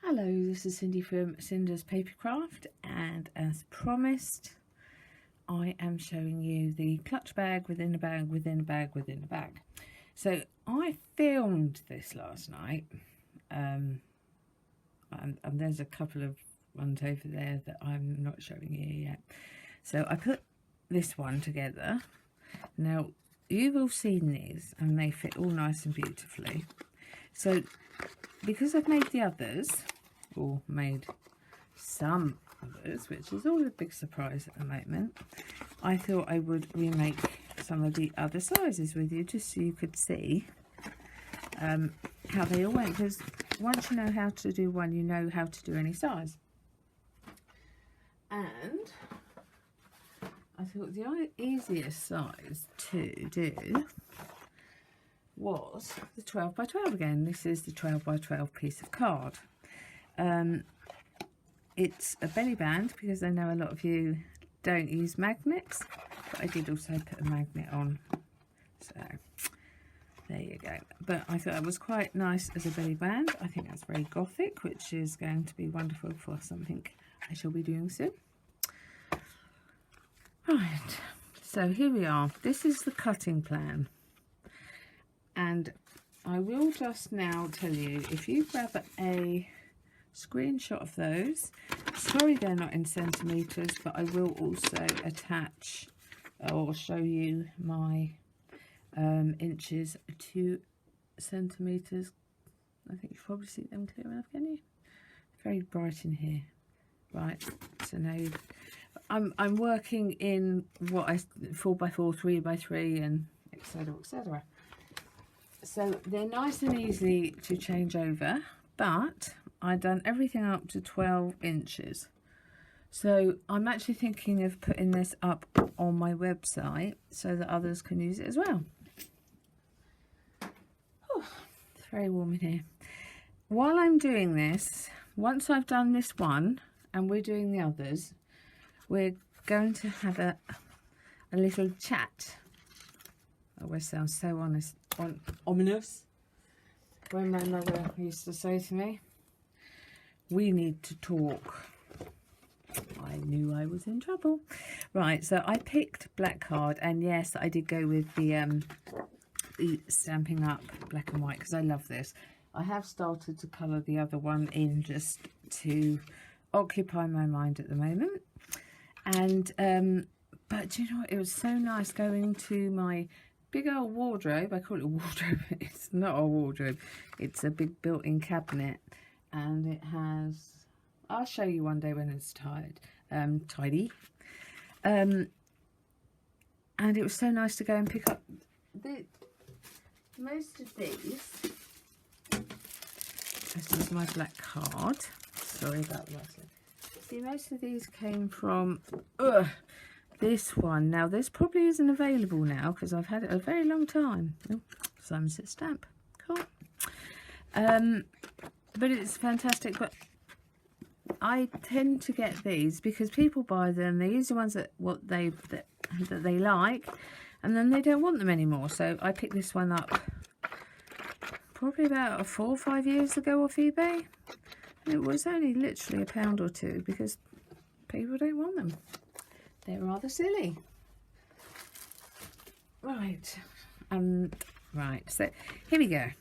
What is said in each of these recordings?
Hello, this is Cindy from Cinders Papercraft, and as promised, I am showing you the clutch bag within a bag within a bag within a bag. So I filmed this last night, and there's a couple of ones over there that I'm not showing you yet. So I put this one together. Now you've all seen these and they fit all nice and beautifully. So because I've made the others, or made some others, which is all a big surprise at the moment, I thought I would remake some of the other sizes with you just so you could see how they all went, because once you know how to do one, you know how to do any size. And I thought the easiest size to do was the 12 by 12 again. This is the 12 by 12 piece of card. It's a belly band because I know a lot of you don't use magnets, but I did also put a magnet on, so there you go. But I thought it was quite nice as a belly band. I think that's very gothic, which is going to be wonderful for something I shall be doing soon. Right, so here we are. This is the cutting plan, and I will just now tell you, if you grab a screenshot of those, sorry they're not in centimetres, but I will also attach or show you my inches to centimetres. I think you probably see them clear enough, can you? Very bright in here. Right, so now I'm working in what I 4x4, 3x3, and etc, etc. So they're nice and easy to change over, but I've done everything up to 12 inches. So I'm actually thinking of putting this up on my website so that others can use it as well. Oh, it's very warm in here. While I'm doing this, once I've done this one and we're doing the others, we're going to have a little chat. I always sound so ominous. When my mother used to say to me, "We need to talk," I knew I was in trouble. Right, so I picked black card, and yes, I did go with the Stampin' Up! Black and white because I love this. I have started to colour the other one in just to occupy my mind at the moment. And but you know what, it was so nice going to my big old wardrobe. I call it a wardrobe. It's not a wardrobe, it's a big built-in cabinet, and it has, I'll show you one day when it's tidy. And it was so nice to go and pick up most of these. This is my black card. Sorry about the last one. See, most of these came from this one. Now this probably isn't available now because I've had it a very long time. Oh, Somerset stamp, cool. But it's fantastic. But I tend to get these because people buy them. They use the ones that they like, and then they don't want them anymore. So I picked this one up probably about 4 or 5 years ago off eBay. It was only literally £1 or £2 because people don't want them. They're rather silly. Right, right, so here we go.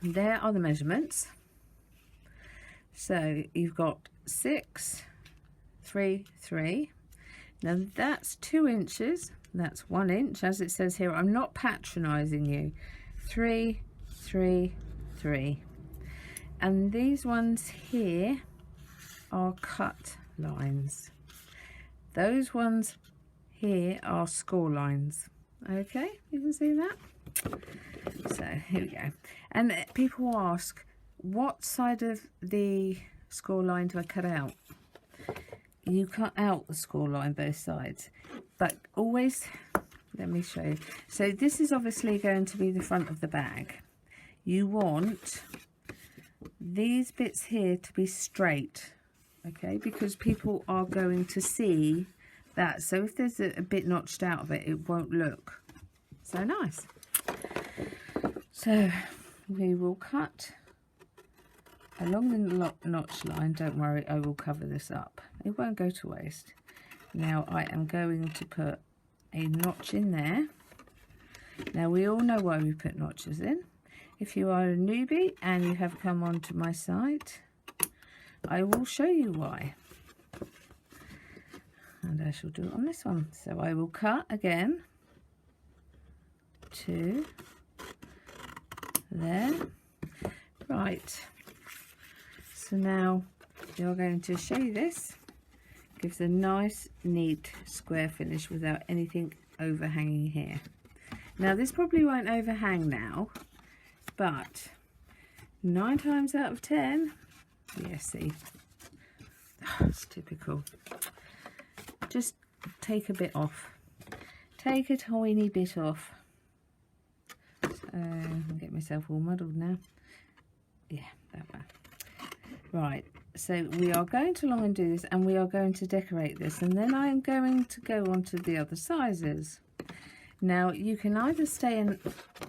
There are the measurements. So you've got 6, 3, 3. Now that's 2 inches. That's 1 inch, as it says here. I'm not patronising you. 3, 3, 3. And these ones here are cut lines. Those ones here are score lines. Okay, you can see that. So here we go. And people ask, what side of the score line do I cut out? You cut out the score line both sides, but always, let me show you. So this is obviously going to be the front of the bag. You want these bits here to be straight, okay, because people are going to see that. So if there's a bit notched out of it, it won't look so nice. So we will cut along the notch line. Don't worry, I will cover this up. It won't go to waste. Now I am going to put a notch in there. Now we all know why we put notches in. If you are a newbie and you have come onto my site, I will show you why. And I shall do it on this one. So I will cut again to there. Right. So now you're going to show you this. Gives a nice, neat square finish without anything overhanging here. Now this probably won't overhang now, but 9 times out of 10, yeah, see, it's typical. Just take a bit off. Take a tiny bit off. So I'll get myself all muddled now. Yeah, that one. Right, so we are going to long and do this, and we are going to decorate this, and then I am going to go on to the other sizes. Now you can either stay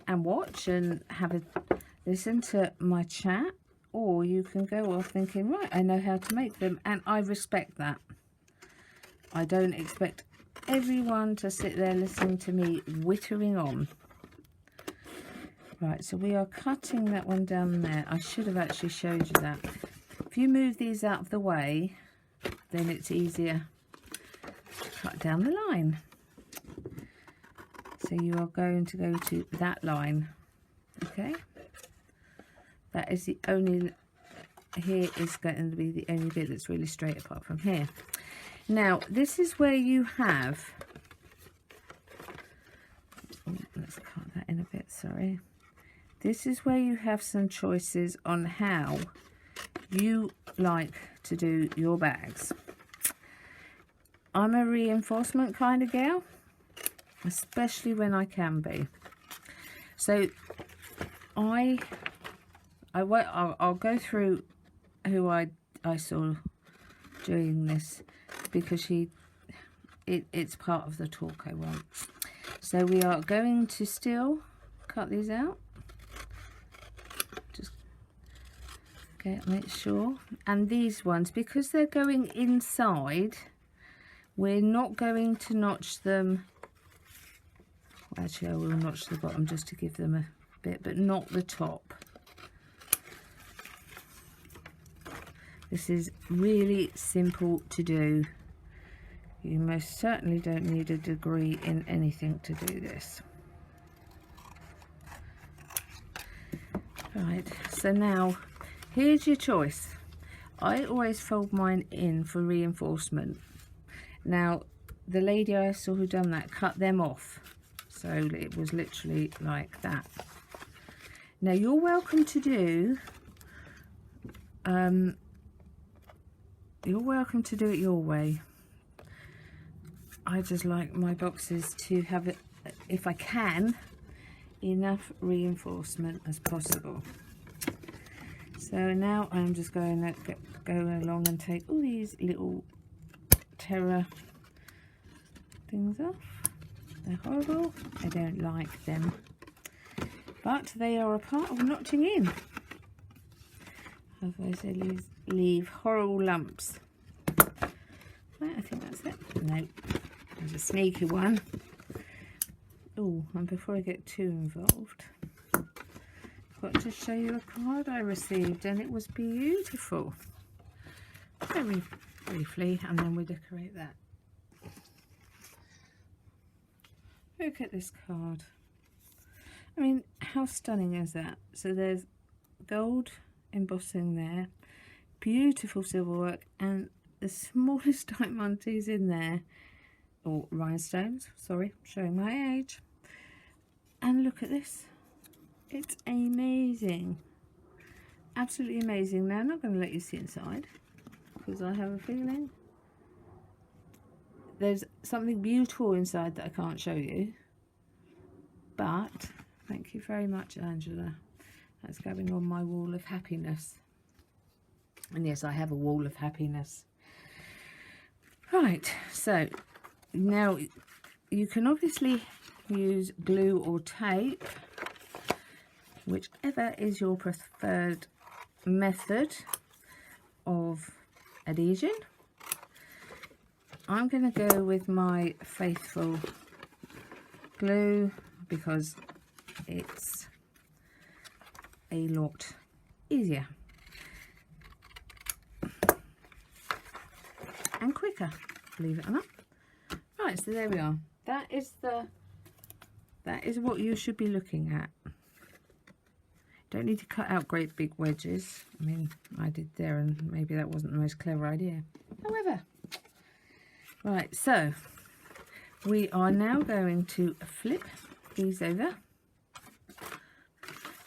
and watch and have a listen to my chat, or you can go off thinking, right, I know how to make them, and I respect that. I don't expect everyone to sit there listening to me whittering on. Right, so we are cutting that one down there. I should have actually showed you that. If you move these out of the way, then it's easier to cut down the line. So you are going to go to that line, okay? That is the only, here is going to be the only bit that's really straight apart from here. Now, this is where you have, let's cut that in a bit, sorry. This is where you have some choices on how you like to do your bags. I'm a reinforcement kind of gal, especially when I can be. So I'll go through who I saw doing this, because it's part of the talk I want. So we are going to still cut these out. Just make sure. And these ones, because they're going inside, we're not going to notch them. Actually, I will notch the bottom just to give them a bit, but not the top. This is really simple to do. You most certainly don't need a degree in anything to do this. Right, so now here's your choice. I always fold mine in for reinforcement. Now, the lady I saw who done that cut them off. So it was literally like that. Now you're welcome to do, it your way. I just like my boxes to have it, if I can, enough reinforcement as possible. So now I'm just going to go along and take all these little terror things off. They're horrible. I don't like them. But they are a part of notching in. Otherwise they leave horrible lumps. Right, I think that's it. No, there's a sneaky one. Oh, and before I get too involved, I've got to show you a card I received, and it was beautiful. Very briefly, and then we decorate that. Look at this card. I mean, how stunning is that? So there's gold embossing there, beautiful silver work, and the smallest diamantes in there, or rhinestones, sorry, showing my age. And look at this. It's amazing. Absolutely amazing. Now I'm not going to let you see inside, because I have a feeling there's something beautiful inside that I can't show you. But thank you very much, Angela. That's going on my wall of happiness. And yes, I have a wall of happiness. Right, so now you can obviously use glue or tape, whichever is your preferred method of adhesion. I'm going to go with my faithful glue because it's a lot easier and quicker, believe it or not. Right, so there we are. That is what you should be looking at. Don't need to cut out great big wedges. I mean, I did there, and maybe that wasn't the most clever idea. However, right, so we are now going to flip these over,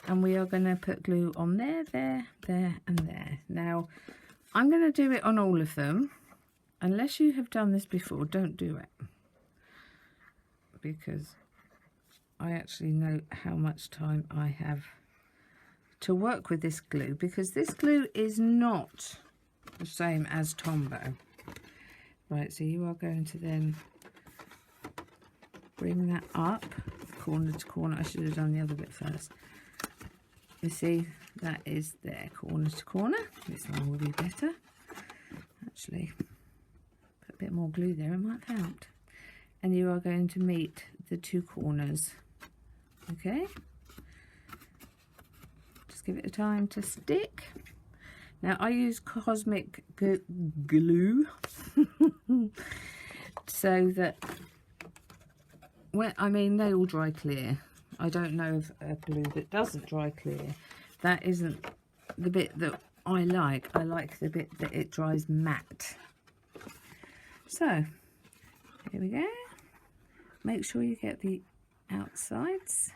and we are going to put glue on there, there, there, and there. Now, I'm going to do it on all of them. Unless you have done this before, don't do it, because I actually know how much time I have to work with this glue, because this glue is not the same as Tombow. Right, so you are going to then bring that up corner to corner. I should have done the other bit first. You see, that is there, corner to corner. This one will be better. Actually, put a bit more glue there, it might have helped. And you are going to meet the two corners. Okay, just give it a time to stick. Now I use cosmic glue so that I mean, they all dry clear. I don't know of a glue that doesn't dry clear. That isn't the bit that I like. I like the bit that it dries matte. So here we go. Make sure you get the outsides,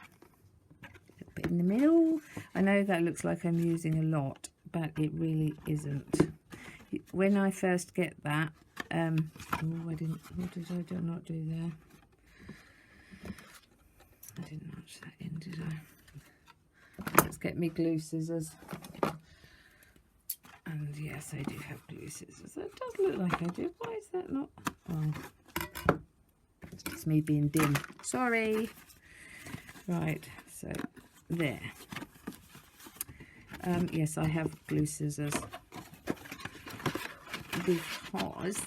a little bit in the middle. I know that looks like I'm using a lot, but it really isn't. When I first get that, oh, what did I not do there? I didn't match that in, did I? Let's get me glue scissors. And yes, I do have glue scissors. That does look like I do. Why is that not? Oh, it's just me being dim. Sorry. Right, so there. Yes, I have glue scissors because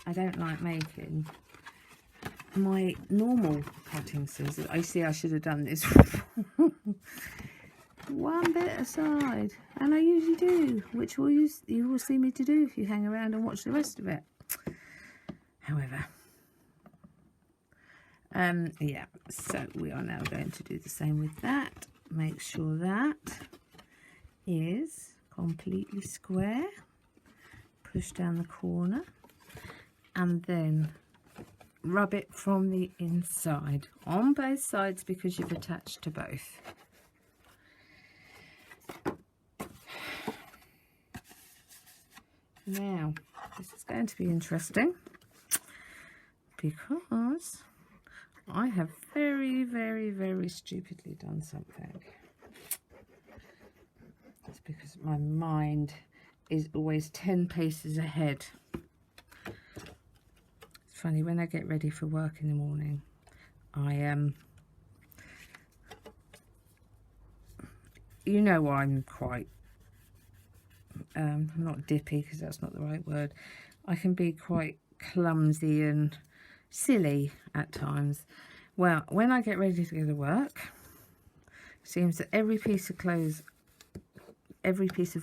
I don't like making my normal cutting scissors. I see I should have done this one bit aside, and I usually do, which you will see me to do if you hang around and watch the rest of it. However, yeah, so we are now going to do the same with that. Make sure that is completely square, push down the corner, and then rub it from the inside on both sides because you've attached to both. Now this is going to be interesting because I have very, very, very stupidly done something. It's because my mind is always 10 paces ahead. Funny, when I get ready for work in the morning, you know, I'm quite not dippy, because that's not the right word. I can be quite clumsy and silly at times. Well, when I get ready to go to work, it seems that every piece of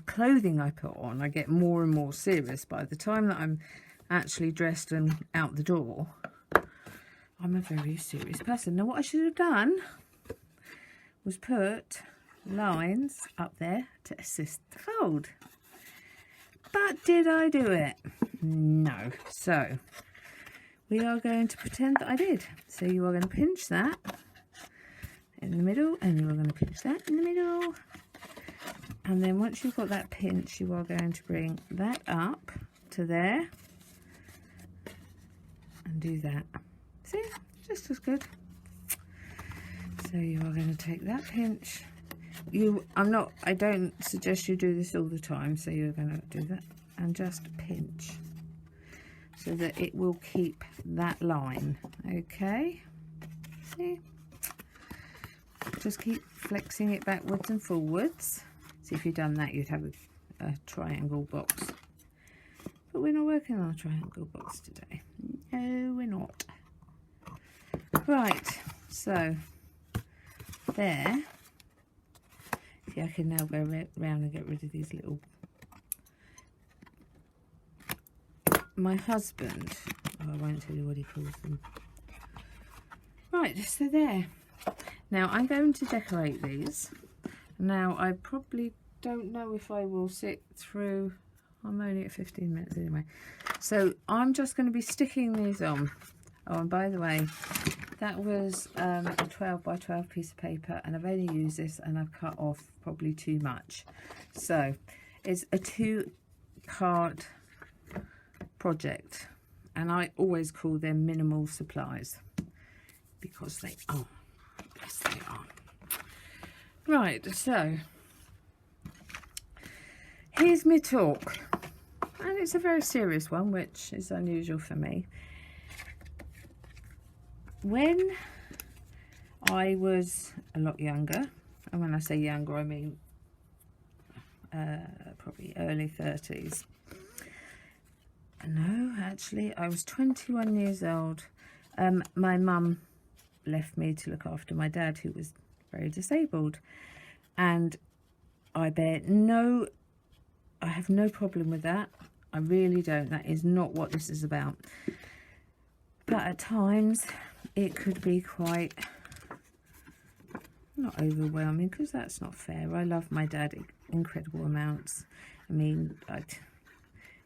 clothing I put on, I get more and more serious. By the time that I'm actually dressed and out the door, I'm a very serious person. Now what I should have done was put lines up there to assist the fold, but did I do it? No. So we are going to pretend that I did. So you are going to pinch that in the middle, and you are going to pinch that in the middle, and then once you've got that pinch, you are going to bring that up to there and do that. See, just as good. So you are going to take that pinch. I don't suggest you do this all the time, so you're going to do that and just pinch so that it will keep that line. Okay, see, just keep flexing it backwards and forwards See, if you'd done that, you'd have a triangle box. But we're not working on a triangle box today. No, we're not. Right, so there. See, I can now go round and get rid of these little... My husband, oh, I won't tell you what he calls them. Right, so there. Now I'm going to decorate these. Now I probably don't know if I will sit through, I'm only at 15 minutes anyway. So I'm just going to be sticking these on. Oh, and by the way, that was a 12 by 12 piece of paper, and I've only used this and I've cut off probably too much. So it's a 2-card project, and I always call them minimal supplies because they are. Yes, they are. Right, so here's my talk, and it's a very serious one, which is unusual for me. When I was a lot younger, and when I say younger, I mean probably early 30s. No, actually, I was 21 years old. My mum left me to look after my dad, who was very disabled, and I have no problem with that. I really don't. That is not what this is about. But at times it could be quite, not overwhelming, because that's not fair. I love my dad incredible amounts. I mean,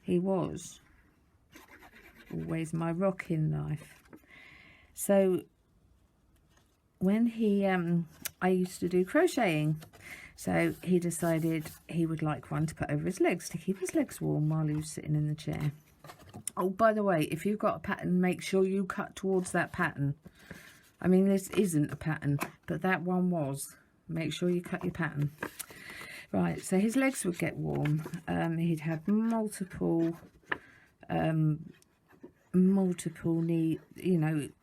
he was always my rock in life. So when I used to do crocheting, so he decided he would like one to put over his legs to keep his legs warm while he was sitting in the chair. Oh, by the way, if you've got a pattern, make sure you cut towards that pattern. I mean, this isn't a pattern, but that one was. Make sure you cut your pattern. Right, so his legs would get warm. He'd have multiple knee,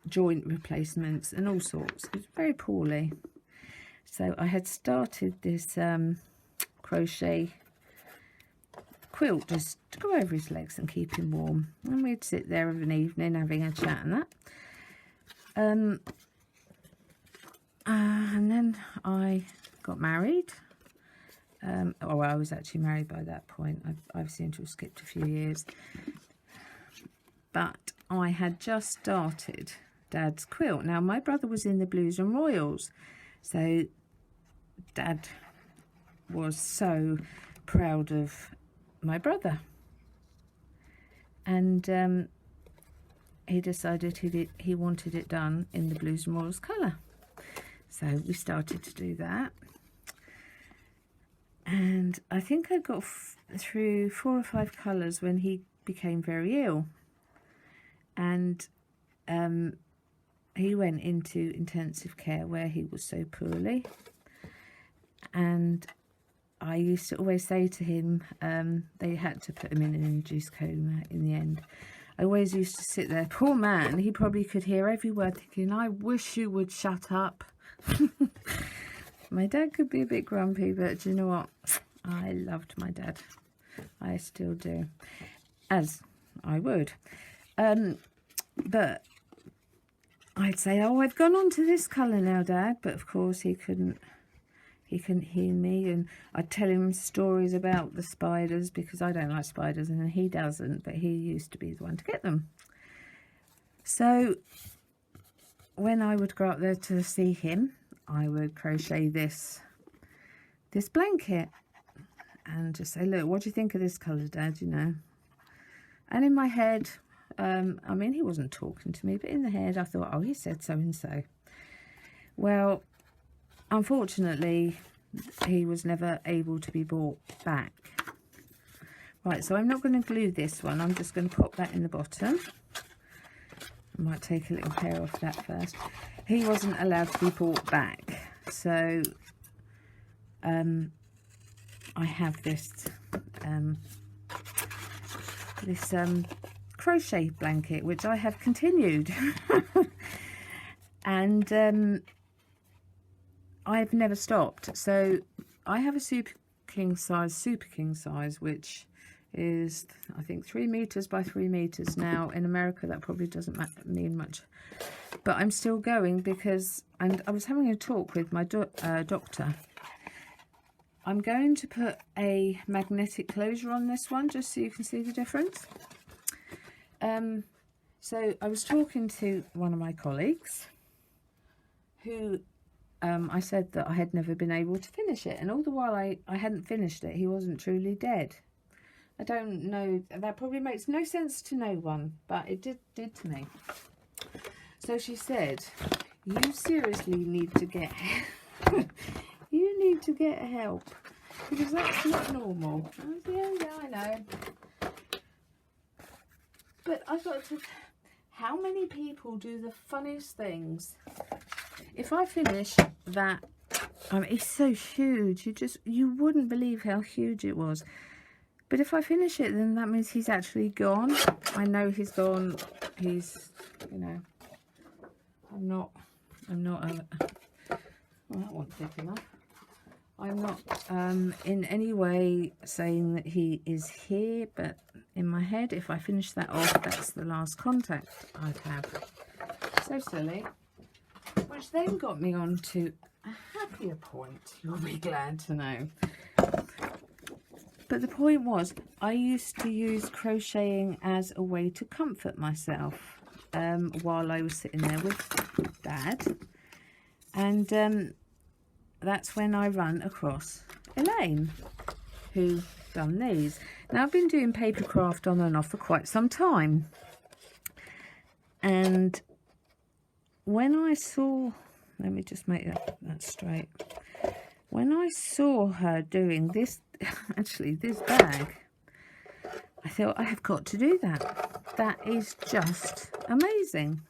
joint replacements and all sorts. He was very poorly. So I had started this crochet quilt just to go over his legs and keep him warm. And we'd sit there of an evening having a chat and that. And then I got married. I was actually married by that point. I've seemed to have skipped a few years. But I had just started Dad's quilt. Now, my brother was in the Blues and Royals, so Dad was so proud of my brother. And he decided he wanted it done in the Blues and Royals colour. So we started to do that. And I think I got through 4 or 5 colours when he became very ill. And he went into intensive care where he was so poorly. And I used to always say to him, they had to put him in an induced coma in the end. I always used to sit there, poor man, he probably could hear every word, thinking, I wish you would shut up. My dad could be a bit grumpy, but do you know what? I loved my dad. I still do. As I would. But I'd say, oh, I've gone on to this colour now, Dad. But of course he couldn't hear me, and I'd tell him stories about the spiders, because I don't like spiders and he doesn't, but he used to be the one to get them. So when I would go up there to see him, I would crochet this blanket and just say, look, what do you think of this colour, Dad? And in my head, I mean, he wasn't talking to me, but in the head I thought, oh, he said so and so. Well, unfortunately, he was never able to be brought back. Right, so I'm not going to glue this one. I'm just going to pop that in the bottom. I might take a little hair off that first. He wasn't allowed to be brought back. So I have this crochet blanket, which I have continued. And I've never stopped. So I have a super king size, super king size, which is I think 3 meters by 3 meters. Now in America that probably doesn't mean much, but I'm still going because, and I was having a talk with my doctor. I'm going to put a magnetic closure on this one just so you can see the difference. So I was talking to one of my colleagues who I said that I had never been able to finish it, and all the while I hadn't finished it, he wasn't truly dead. I don't know, that probably makes no sense to no one, but it did to me. So she said, you seriously need to get you need to get help, because that's not normal. I was, yeah, I know. But I thought, how many people do the funniest things? If I finish that, it's so huge, you wouldn't believe how huge it was. But if I finish it, then that means he's actually gone. I know he's gone. He's, you know, I'm not, well, that wasn't thick enough. I'm not in any way saying that he is here, but in my head, if I finish that off, that's the last contact I'd have. So silly. Which then got me on to a happier point, you'll be glad to know. But the point was, I used to use crocheting as a way to comfort myself while I was sitting there with Dad. And that's when I ran across Elaine, who done these. Now, I've been doing Papercraft on and off for quite some time. And when I saw, let me just make that straight. When I saw her doing this, actually this bag, I thought, I have got to do that. That is just amazing.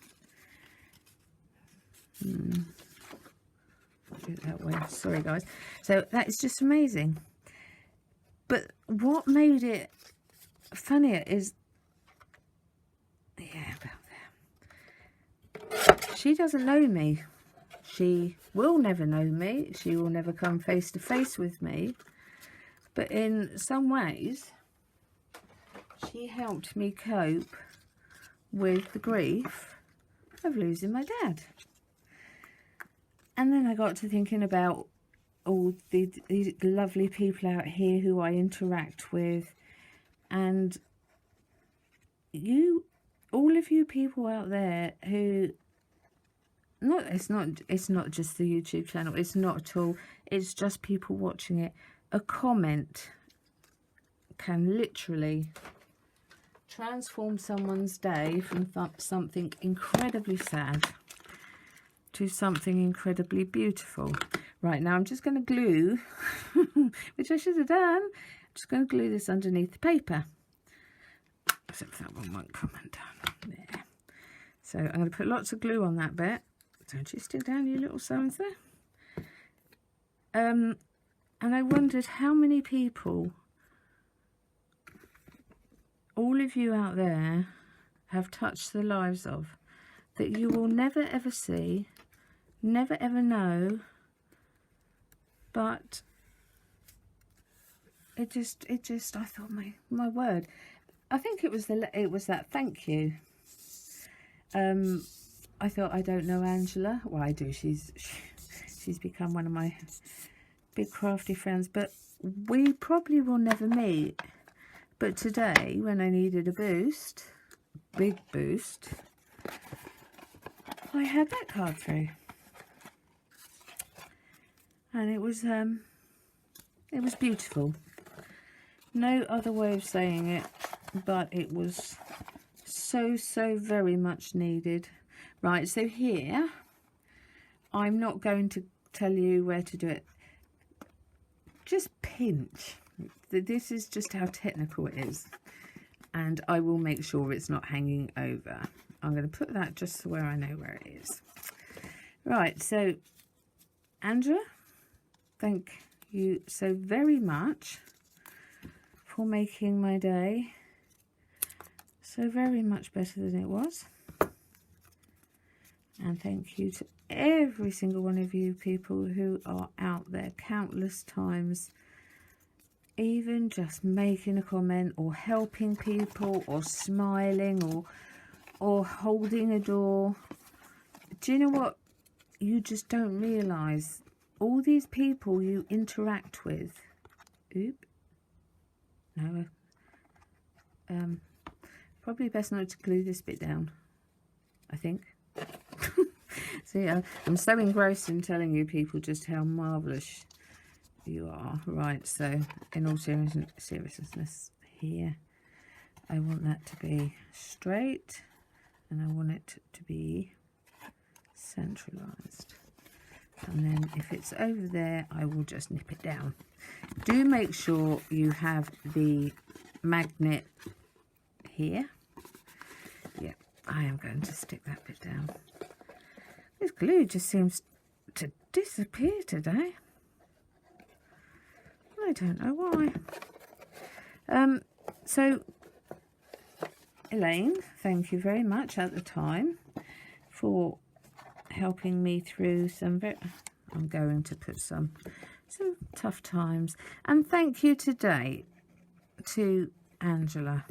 I'll do it that way. Sorry, guys. So that is just amazing. But what made it funnier is, yeah, about there. She doesn't know me. She will never know me. She will never come face to face with me. But in some ways, she helped me cope with the grief of losing my dad. And then I got to thinking about all these lovely people out here who I interact with. And all of you people out there who, it's not just the YouTube channel, it's not at all, it's just people watching it. A comment can literally transform someone's day from something incredibly sad to something incredibly beautiful. Right, now I'm just going to glue, which I should have done. I'm just going to glue this underneath the paper. Except that one won't come undone. There. So I'm going to put lots of glue on that bit. Don't you stick down, you little so-and-so. And I wondered how many people, all of you out there, have touched the lives of, that you will never ever see, never ever know, but it just I thought, my word, I think it was that thank you. I thought, I don't know Angela. Well, I do. She's become one of my big crafty friends, but we probably will never meet. But today, when I needed a boost, big boost, I had that card through, and it was beautiful. No other way of saying it, but it was so very much needed. Right, so here, I'm not going to tell you where to do it. Just pinch. This is just how technical it is. And I will make sure it's not hanging over. I'm going to put that just where I know where it is. Right, so, Angela, thank you so very much for making my day so very much better than it was. And thank you to every single one of you people who are out there countless times even just making a comment or helping people or smiling or holding a door. Do you know what? You just don't realise all these people you interact with. Oop. No. Probably best not to glue this bit down, I think. See, I'm so engrossed in telling you people just how marvellous you are. Right, so in all seriousness here, I want that to be straight and I want it to be centralised. And then if it's over there, I will just nip it down. Do make sure you have the magnet here. Yeah, I am going to stick that bit down. This glue just seems to disappear today. I don't know why. So, Elaine, thank you very much at the time for helping me through some I'm going to put some tough times. And thank you today to Angela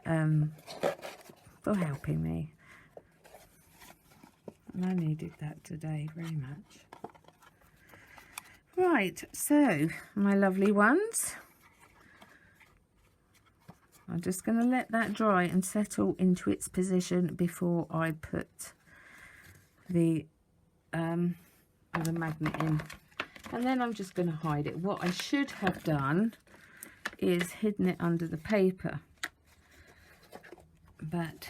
for helping me. And I needed that today very much. Right, so my lovely ones, I'm just going to let that dry and settle into its position before I put the magnet in. And then I'm just going to hide it. What I should have done is hidden it under the paper, but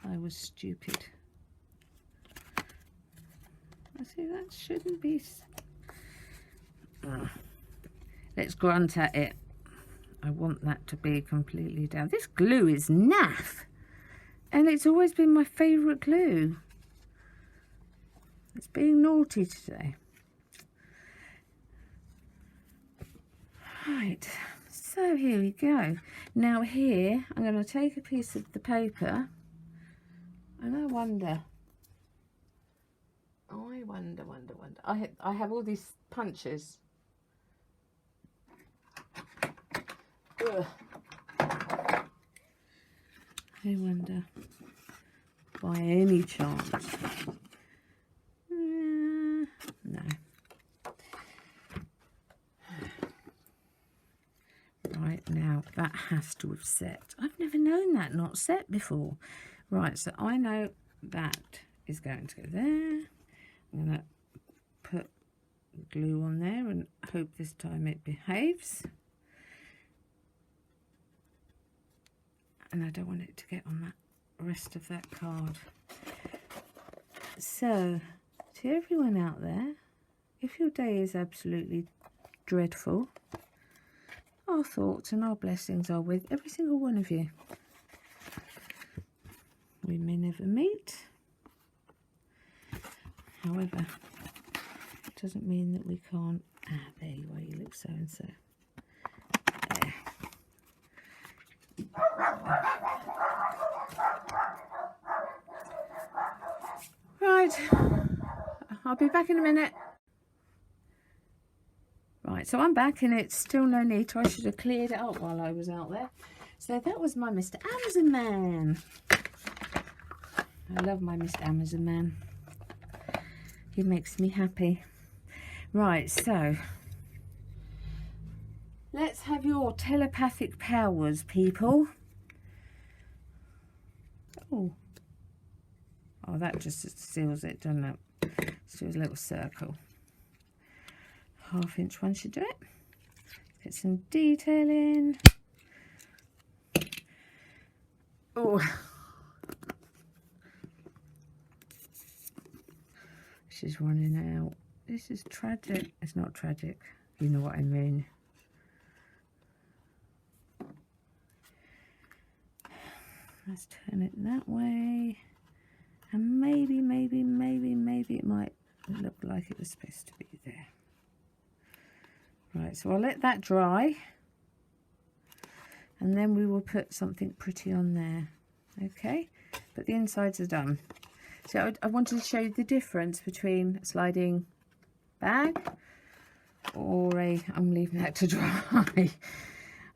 I was stupid. I see that shouldn't be. Let's grunt at it. I want that to be completely down. This glue is naff, and it's always been my favourite glue. It's being naughty today. Right, so here we go. Now here, I'm going to take a piece of the paper, and I wonder. I have all these punches. Ugh. I wonder, by any chance. No. Right, now that has to have set. I've never known that not set before. Right, so I know that is going to go there. I'm going to put glue on there and hope this time it behaves. And I don't want it to get on that rest of that card. So, to everyone out there, if your day is absolutely dreadful, our thoughts and our blessings are with every single one of you. We may never meet. However, it doesn't mean that we can't. There you are, you look so and so. There. Right, I'll be back in a minute. Right, so I'm back and it's still no need to. I should have cleared it up while I was out there. So that was my Mr. Amazon Man. I love my Mr. Amazon Man. He makes me happy. Right, so let's have your telepathic powers, people. Oh, that just seals it, doesn't it? Let's do a little circle. 1/2 inch one should do it. Get some detail in. Oh, she's running out. This is tragic. It's not tragic. You know what I mean. Let's turn it that way. And maybe it might look like it was supposed to be there. Right, so I'll let that dry. And then we will put something pretty on there. Okay, but the insides are done. So I wanted to show you the difference between a sliding bag or I'm leaving that to dry.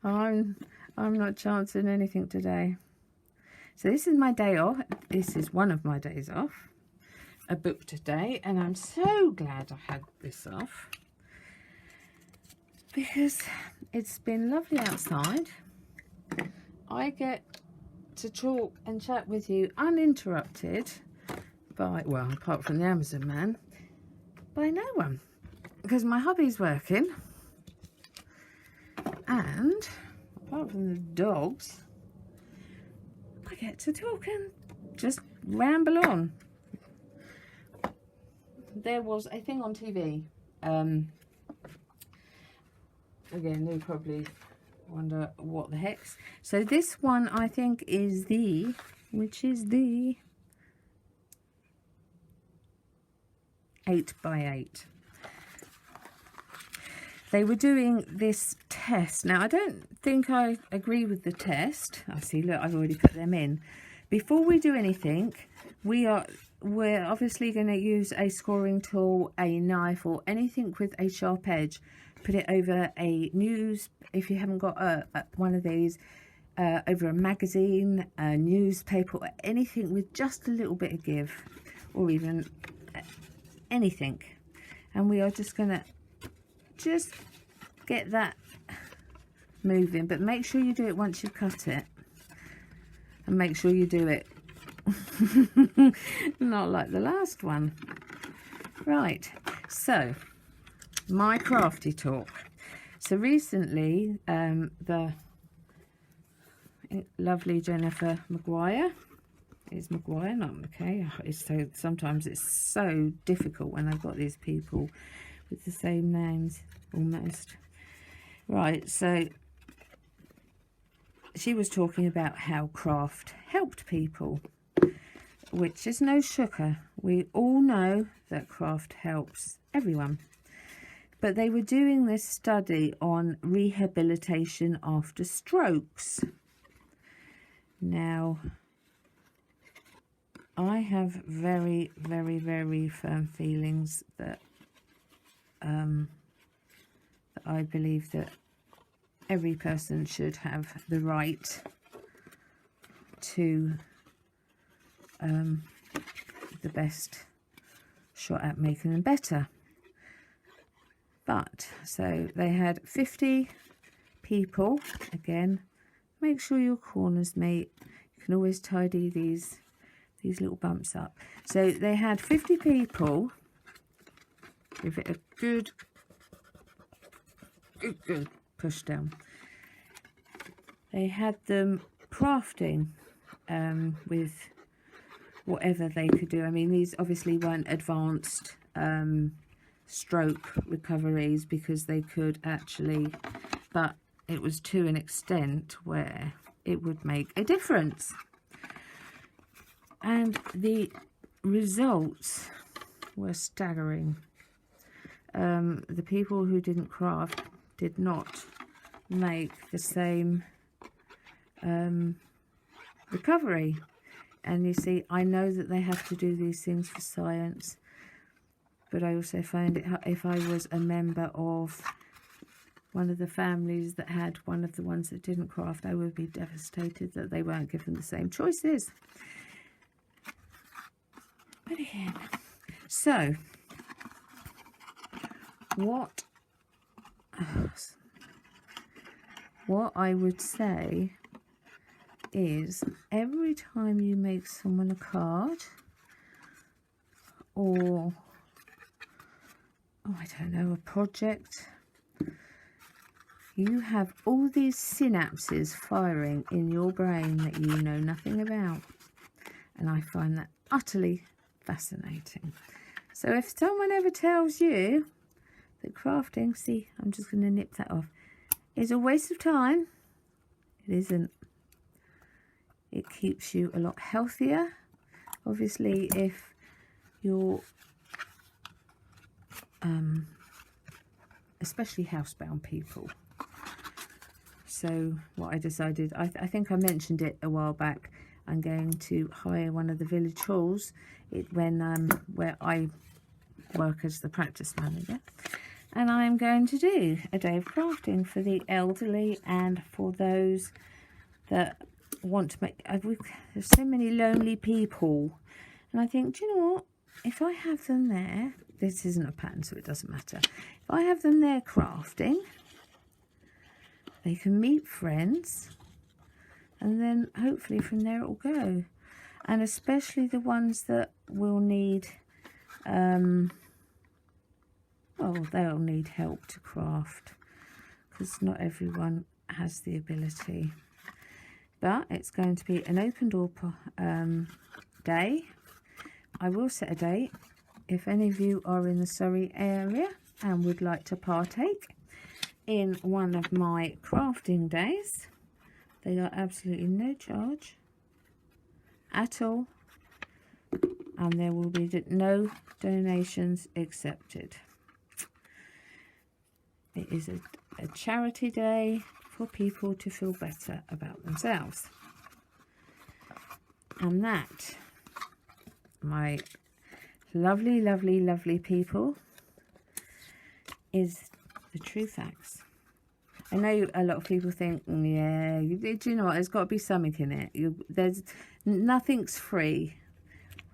I'm not chancing anything today. So this is my day off. This is one of my days off, a booked day, and I'm so glad I had this off because it's been lovely outside. I get to talk and chat with you uninterrupted by, well, apart from the Amazon man, by no one, because my hubby's working, and apart from the dogs, I get to talk and just ramble on. There was a thing on TV, again, you probably wonder what the heck's. So this one I think is the 8x8. They were doing this test. Now I don't think I agree with the test. I see, look, I've already put them in. Before we do anything, we're obviously going to use a scoring tool, a knife, or anything with a sharp edge. Put it over a news, if you haven't got one of these, over a magazine, a newspaper, or anything with just a little bit of give, or even anything. And we are just going to get that moving, but make sure you do it once you've cut it, and make sure you do it not like the last one. Right, so my crafty talk. So recently the lovely Jennifer Maguire, is Maguire, not McKay. Sometimes it's so difficult when I've got these people with the same names almost. Right, so she was talking about how craft helped people, which is no sugar. We all know that craft helps everyone. But they were doing this study on rehabilitation after strokes. Now, I have very, very, very firm feelings that I believe that every person should have the right to the best shot at making them better. But, so they had 50 people. Again, make sure your corners meet. You can always tidy these little bumps up. So they had 50 people. Give it a good push down. They had them crafting with whatever they could do. I mean, these obviously weren't advanced stroke recoveries, because they could actually, but it was to an extent where it would make a difference. And the results were staggering. The people who didn't craft did not make the same recovery. And you see, I know that they have to do these things for science, but I also find it, if I was a member of one of the families that had one of the ones that didn't craft, I would be devastated that they weren't given the same choices. But again, so what I would say is, every time you make someone a card, or I don't know, a project, you have all these synapses firing in your brain that you know nothing about, and I find that utterly fascinating. So if someone ever tells you that crafting, see, I'm just going to nip that off, is a waste of time, it isn't. It keeps you a lot healthier. Obviously, if you're especially housebound people. So what I decided, I think I mentioned it a while back, I'm going to hire one of the village halls where I work as the practice manager, and I am going to do a day of crafting for the elderly and for those that want to make. There's so many lonely people, and I think, do you know what? If I have them there, this isn't a pattern, so it doesn't matter. If I have them there crafting, they can meet friends, and then hopefully from there it will go. And especially the ones that will need, well, they'll need help to craft, because not everyone has the ability. But it's going to be an open door day. I will set a date if any of you are in the Surrey area and would like to partake in one of my crafting days. They are absolutely no charge at all, and there will be no donations accepted. It is a charity day for people to feel better about themselves, and that, my lovely, lovely, lovely people, is the true facts. I know a lot of people think, yeah, do you know what, there's got to be something in it. Nothing's free.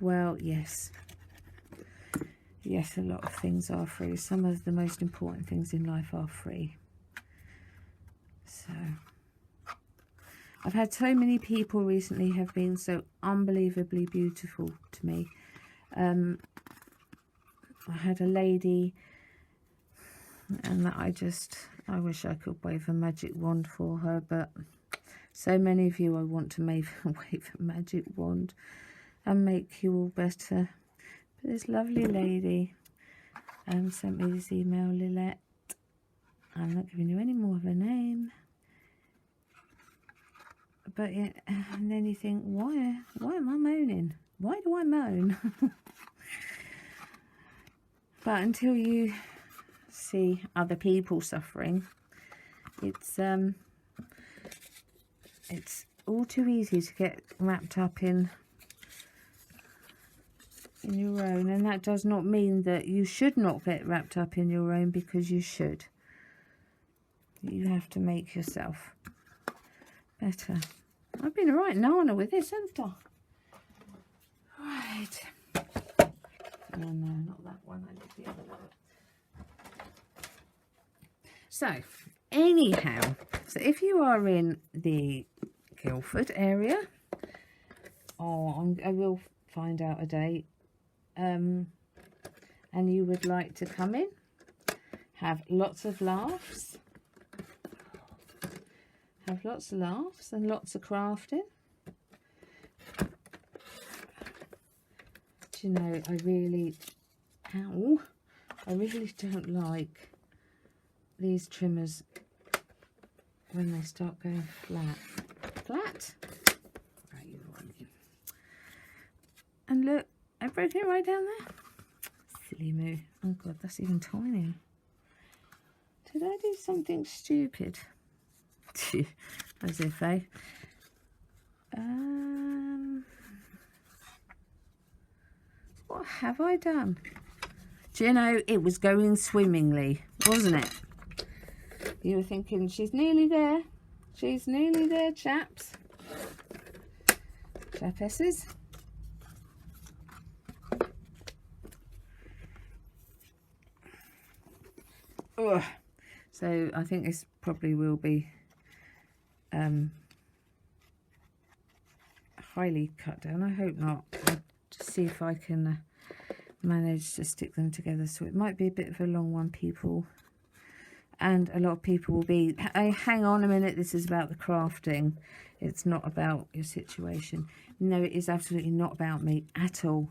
Well, yes. Yes, a lot of things are free. Some of the most important things in life are free. So, I've had so many people recently have been so unbelievably beautiful to me. I had a lady, and I wish I could wave a magic wand for her, but so many of you I want to wave a magic wand and make you all better. But this lovely lady sent me this email, Lilette. I'm not giving you any more of her name. But yeah, and then you think, why am I moaning? Why do I moan? But until you see other people suffering, it's all too easy to get wrapped up in your own, and that does not mean that you should not get wrapped up in your own, because you should. You have to make yourself better. I've been a right nana with this, haven't I? Right. Oh no, not that one. I did the other one. So, anyhow, so if you are in the Guildford area, I will find out a date, and you would like to come in, have lots of laughs, and lots of crafting. Do you know, I really don't like these trimmers when they start going flat. Right, you know what I mean. And look, I broke it right down there. Silly moo. Oh god, that's even tinier. Did I do something stupid? As if, eh? What have I done? Do you know, it was going swimmingly, wasn't it? You were thinking, she's nearly there. She's nearly there, chaps. Chapesses. Ugh. So I think this probably will be highly cut down. I hope not. I'll just see if I can manage to stick them together. So it might be a bit of a long one, people. And a lot of people will be, hey, hang on a minute, this is about the crafting. It's not about your situation. No, it is absolutely not about me at all.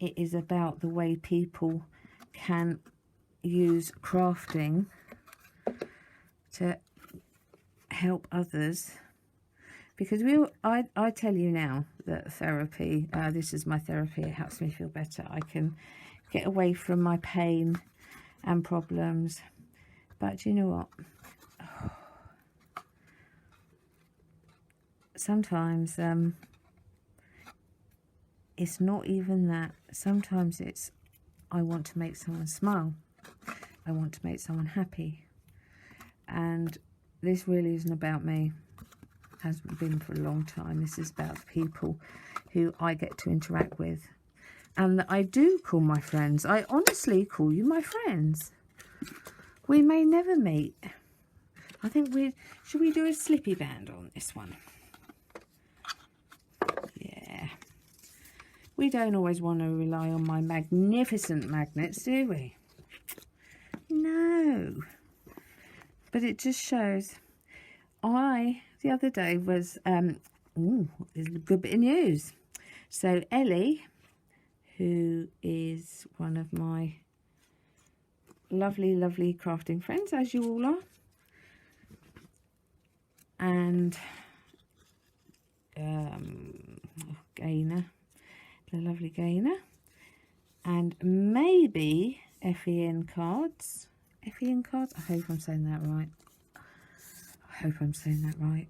It is about the way people can use crafting to help others. Because I tell you now that therapy, this is my therapy, it helps me feel better. I can get away from my pain and problems. But you know what? Sometimes it's not even that. Sometimes it's I want to make someone smile. I want to make someone happy. And this really isn't about me. Hasn't been for a long time. This is about the people who I get to interact with and that I do call my friends. I honestly call you my friends. We may never meet. I think should we do a slippy band on this one? Yeah, we don't always want to rely on my magnificent magnets, do we? No, but it just shows. The other day was, there's a good bit of news. So Ellie, who is one of my lovely, lovely crafting friends, as you all are, and Gainer, the lovely Gainer, and maybe FEN cards. FEN cards? I hope I'm saying that right. I hope I'm saying that right.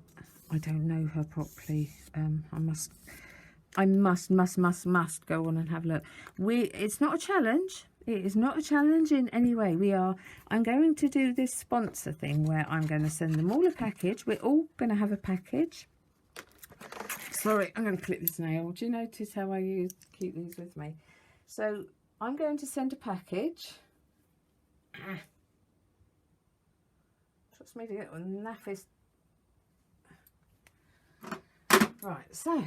I don't know her properly. I must go on and have a look. It's not a challenge. It is not a challenge in any way. I'm going to do this sponsor thing where I'm going to send them all a package. We're all going to have a package. Sorry, I'm going to clip this nail. Do you notice how I keep these with me? So I'm going to send a package. Trust me to get the naffest. Right, so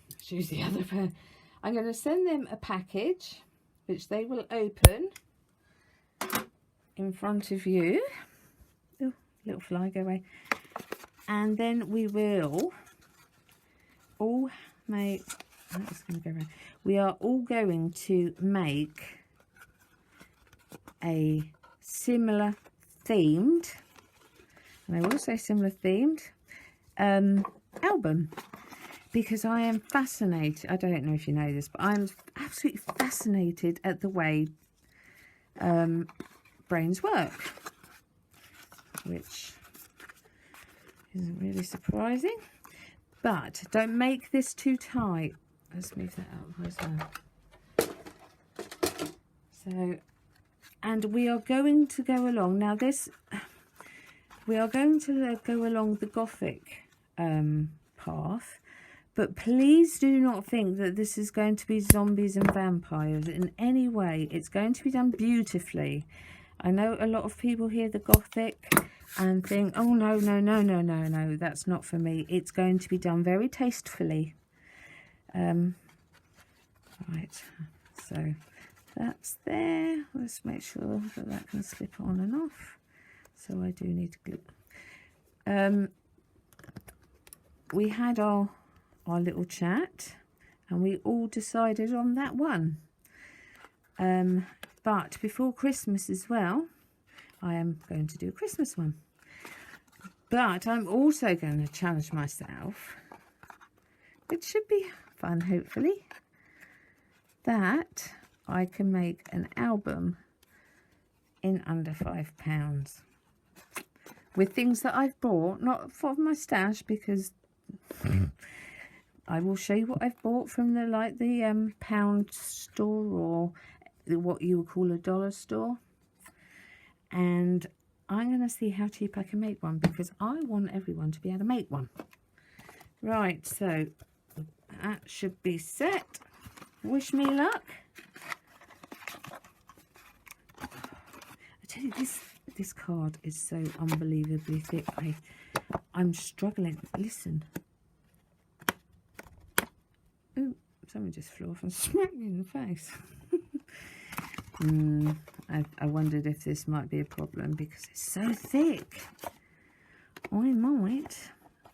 let's use the other pen. I'm going to send them a package which they will open in front of you. Oh, little fly, go away. And then we will all make, that's going to go around. We are all going to make a similar themed, and I will say similar themed, album. Because I am fascinated, I don't know if you know this, but I'm absolutely fascinated at the way brains work, which isn't really surprising. But don't make this too tight. Let's move that out. Where's that? So, and we are going to go along, now this, we are going to go along the Gothic path. But please do not think that this is going to be zombies and vampires in any way. It's going to be done beautifully. I know a lot of people hear the Gothic and think, oh, no, that's not for me. It's going to be done very tastefully. Right, so that's there. Let's make sure that that can slip on and off. So I do need to glue. We had our little chat and we all decided on that one, but before Christmas as well I am going to do a Christmas one, but I'm also going to challenge myself, which should be fun hopefully, that I can make an album in under £5 with things that I've bought, not for my stash, because I will show you what I've bought from the pound store, or what you would call a dollar store. And I'm going to see how cheap I can make one, because I want everyone to be able to make one. Right, so that should be set. Wish me luck. I tell you, this card is so unbelievably thick. I'm struggling. Listen. Ooh, someone just flew off and smacked me in the face. I wondered if this might be a problem because it's so thick. I might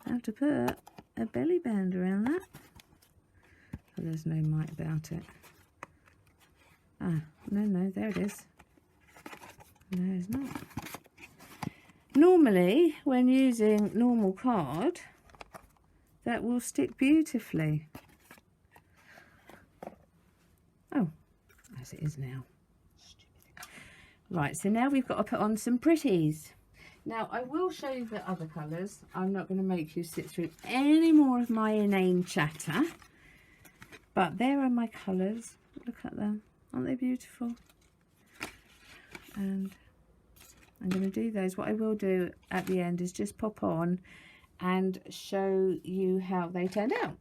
have to put a belly band around that. But there's no might about it. Ah, no, there it is. No, it's not. Normally, when using normal card, that will stick beautifully. Oh, as it is now. Right, so now we've got to put on some pretties. Now, I will show you the other colours. I'm not going to make you sit through any more of my inane chatter. But there are my colours. Look at them. Aren't they beautiful? And I'm going to do those. What I will do at the end is just pop on and show you how they turned out.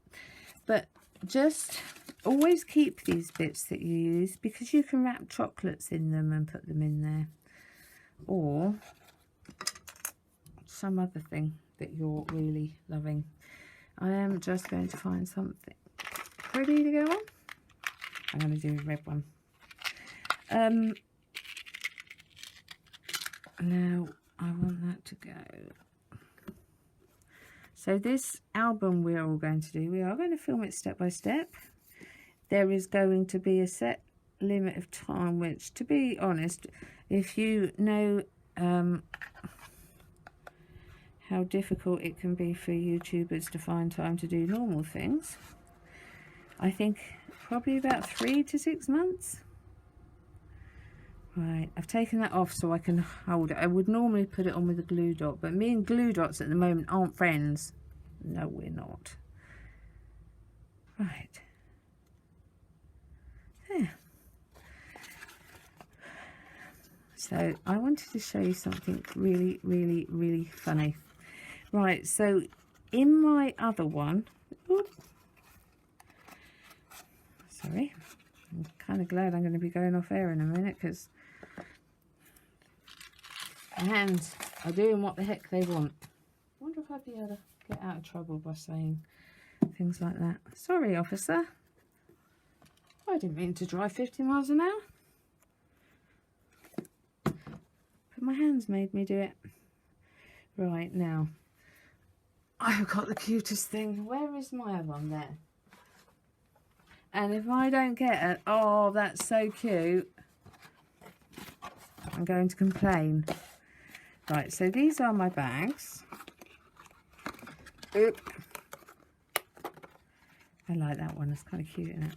But just always keep these bits that you use, because you can wrap chocolates in them and put them in there, or some other thing that you're really loving. I am just going to find something pretty to go on. I'm going to do a red one. Now I want that to go. So this album we're all going to do, we are going to film it step by step. There is going to be a set limit of time, which, to be honest, if you know how difficult it can be for YouTubers to find time to do normal things, I think probably about 3 to 6 months. Right, I've taken that off so I can hold it. I would normally put it on with a glue dot, but me and glue dots at the moment aren't friends. No, we're not. Right. There. So I wanted to show you something really, really, really funny. Right, so in my other one, sorry, I'm kind of glad I'm going to be going off air in a minute, because my hands are doing what the heck they want. I wonder if I'd be able to get out of trouble by saying things like that. Sorry, officer. I didn't mean to drive 50 miles an hour. But my hands made me do it. Right, now, I've got the cutest thing. Where is my other one? There. And if I don't get it, oh, that's so cute, I'm going to complain. Right, so these are my bags. Oop. I like that one, it's kind of cute, isn't it?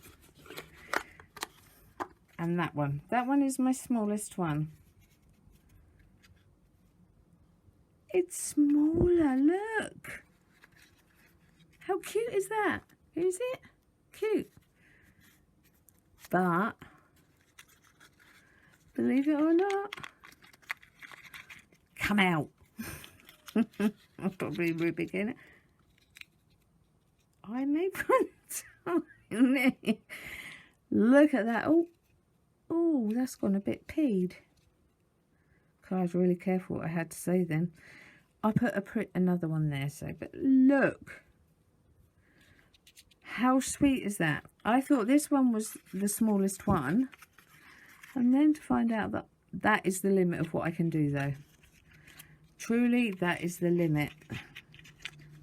And that one is my smallest one. It's smaller, look. How cute is that? Is it? Cute. But, believe it or not, come out. I'll probably be big in it. I made one tiny. Look at that. Oh, that's gone a bit peed. I was really careful what I had to say then. I put another one there, so, but look. How sweet is that? I thought this one was the smallest one, and then to find out that that is the limit of what I can do, though. Truly, that is the limit.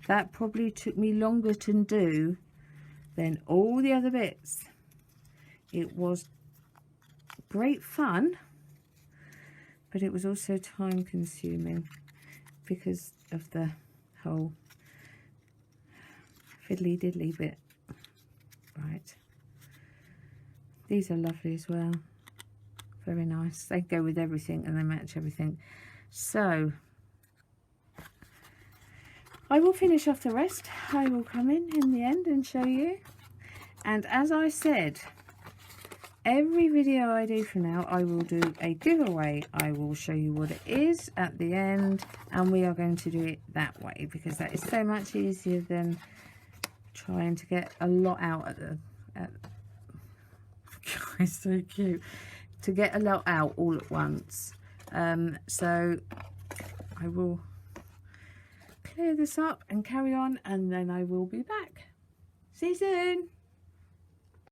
That probably took me longer to do than all the other bits. It was great fun, but it was also time consuming because of the whole fiddly diddly bit. Right, these are lovely as well, very nice. They go with everything and they match everything. So I will finish off the rest. I will come in the end and show you. And as I said, every video I do from now, I will do a giveaway. I will show you what it is at the end, and we are going to do it that way because that is so much easier than trying to get a lot out guys, so cute, to get a lot out all at once. So I will clear this up and carry on, and then I will be back. See you soon.